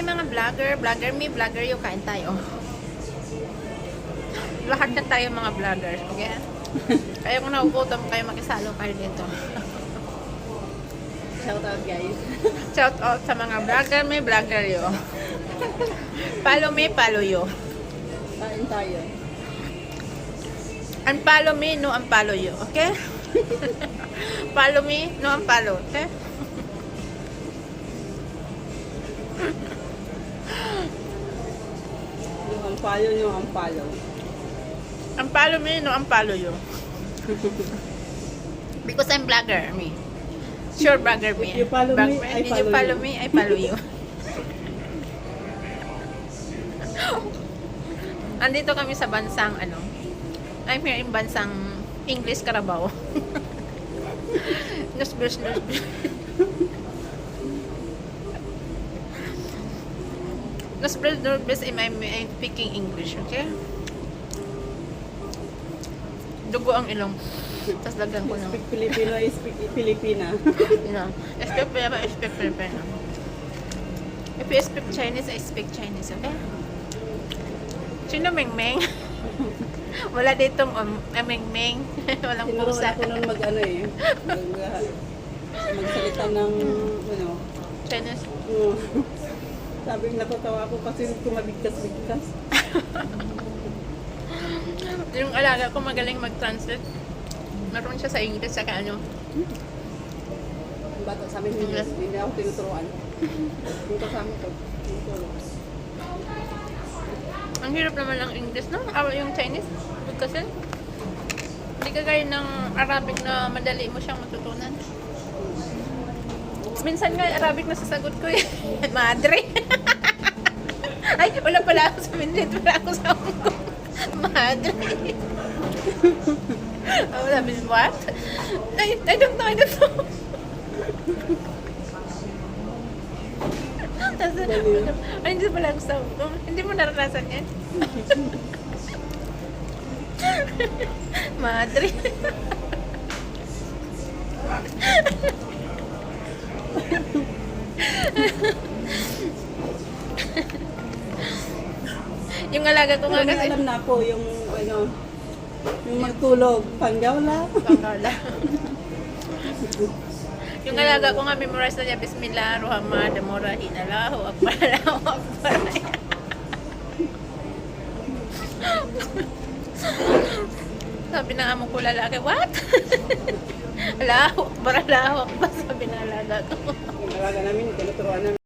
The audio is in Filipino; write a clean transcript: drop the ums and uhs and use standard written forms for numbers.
tayo mga vlogger. Vlogger me, vlogger you. Kain tayo. Lahat na tayo mga vloggers. Okay? Kaya kung nagugutom kayo, makisalo kayo dito. Shout out guys. Shout out sa mga vlogger me, vlogger you. Follow me, follow you. Kain tayo. Unfollow me, no unfollow you. Okay? Follow me, no unfollow. Okay? Yung ang palo nyo, ang palo. Unfollow me, no unfollow you. Because I'm vlogger, me. Sure vlogger me. If you follow me, I If you follow follow you. me, I follow you. Andito kami sa bansang ano. I'm here in bansang English Carabao. Nusbus. Nusbus, I'm speaking English, okay? Dugo ang ilong. Tapos lagyan ko ng... Speak Filipino, I speak Filipina. Speak Filipino. If you speak Chinese, I speak Chinese, okay? Sino Mengmeng? Wala ditong Mengmeng. Walang Tinuruan pusa. ako nun mag-ano eh. Magsalita ng, ano, Chinese. sabi natatawa ako kasi kumabigkas-bigkas. Yung alaga ko magaling mag-translate. Meron siya sa English, saka ano. Ang bata sa amin, hindi ako tinuturuan. Yung kasama ko, tinuturuan. Ang hirap naman ng English, no? Yung Chinese. Kasi hindi kagaya ng Arabic na madali mo siyang matutunan. Minsan nga Arabic na sasagot ko eh. Madre. Ay, wala pala ako sa Mindanao. Wala ako sa Hong Kong. Madre. Oh, sabi niya, what? I don't know. Ay, hindi pala ako sa Hong Kong. Hindi mo naranasan yan. Madre. Yung alaga ko nga Pero may kasi. alam na ako yung, ano, yung magtulog, panggawla. Pangala. Yung alaga ko nga memorize na niya, Bismillah, Ruhamad, Amurahin, Allahu Akbar, Allahu Akbar. Sabi ng amo ko lalaki, what? Allahu Akbar, Allahu Akbar, sabi ng alaga ko. Yung alaga namin, tinuturuan namin.